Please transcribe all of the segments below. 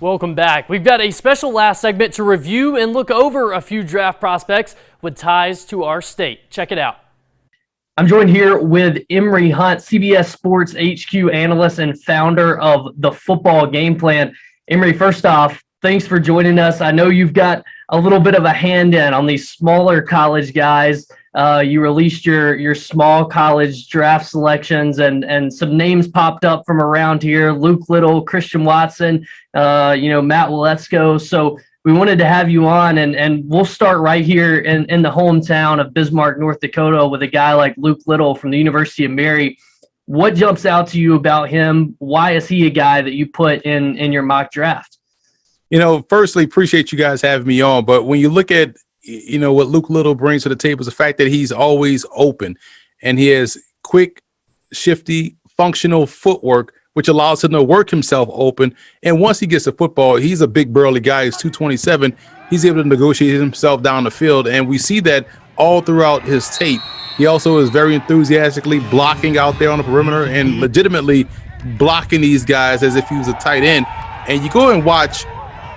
Welcome back. We've got a special last segment to review and look over a few draft prospects with ties to our state. Check it out. I'm joined here with Emory Hunt, CBS Sports HQ analyst and founder of the Football Game Plan. Emory, first off, thanks for joining us. I know you've got a little bit of a hand in on these smaller college guys. You released your small college draft selections, and some names popped up from around here: Luke Little, Christian Watson, Matt Waletzko. So we wanted to have you on, and we'll start right here in the hometown of Bismarck, North Dakota, with a guy like Luke Little from the University of Emory. What jumps out to you about him? Why is he a guy that you put in your mock draft? Firstly, appreciate you guys having me on. But when you look at, what Luke Little brings to the table is the fact that he's always open and he has quick, shifty, functional footwork, which allows him to work himself open. And once he gets the football, he's a big burly guy. He's 227. He's able to negotiate himself down the field. And we see that all throughout his tape. He also is very enthusiastically blocking out there on the perimeter and legitimately blocking these guys as if he was a tight end. And you go and watch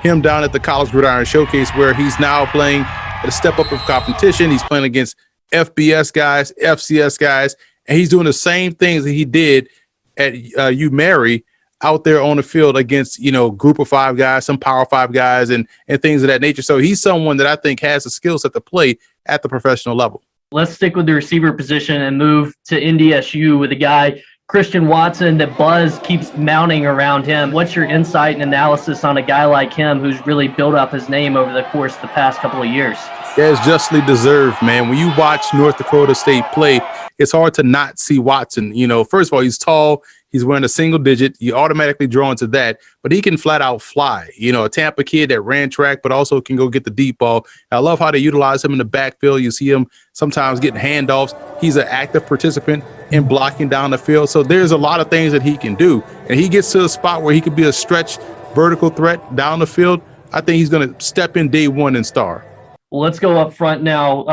him down at the College Gridiron Showcase, where he's now playing at a step up of competition. He's playing against FBS guys, FCS guys, and he's doing the same things that he did at Emory out there on the field against, group of five guys, some power five guys and things of that nature. So he's someone that I think has a skill set to play at the professional level. Let's stick with the receiver position and move to NDSU with a guy, Christian Watson, that buzz keeps mounting around him. What's your insight and analysis on a guy like him who's really built up his name over the course of the past couple of years? Yeah, it's justly deserved, man. When you watch North Dakota State play, it's hard to not see Watson. First of all, he's tall. He's wearing a single digit. You automatically draw into that, but he can flat out fly. A Tampa kid that ran track, but also can go get the deep ball. I love how they utilize him in the backfield. You see him sometimes getting handoffs. He's an active participant in blocking down the field. So there's a lot of things that he can do. And he gets to a spot where he could be a stretch vertical threat down the field. I think he's going to step in day one and star. Well, let's go up front now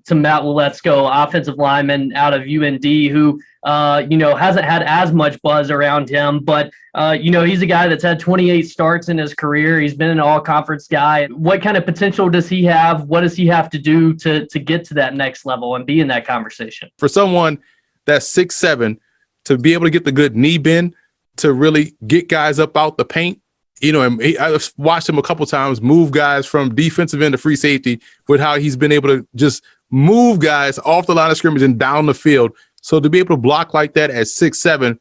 to Matt Waletzko, offensive lineman out of UND, who hasn't had as much buzz around him, but he's a guy that's had 28 starts in his career. He's been an all-conference guy. What kind of potential does he have? What does he have to do to get to that next level and be in that conversation? For someone that's 6'7", to be able to get the good knee bend, to really get guys up out the paint. I've watched him a couple times move guys from defensive end to free safety with how he's been able to just move guys off the line of scrimmage and down the field. So to be able to block like that at 6'7",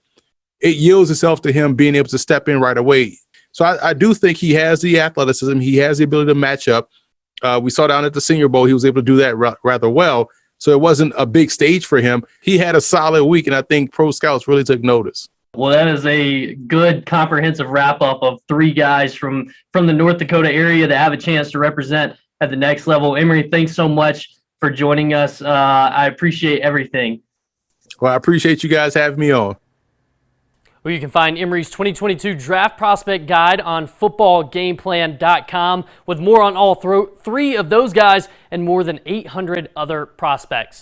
it yields itself to him being able to step in right away. So I do think he has the athleticism. He has the ability to match up. We saw down at the Senior Bowl, he was able to do that rather well. So it wasn't a big stage for him. He had a solid week, and I think pro scouts really took notice. Well, that is a good comprehensive wrap-up of three guys from the North Dakota area that have a chance to represent at the next level. Emory, thanks so much for joining us. I appreciate everything. Well, I appreciate you guys having me on. Well, you can find Emory's 2022 Draft Prospect Guide on footballgameplan.com with more on all three of those guys and more than 800 other prospects.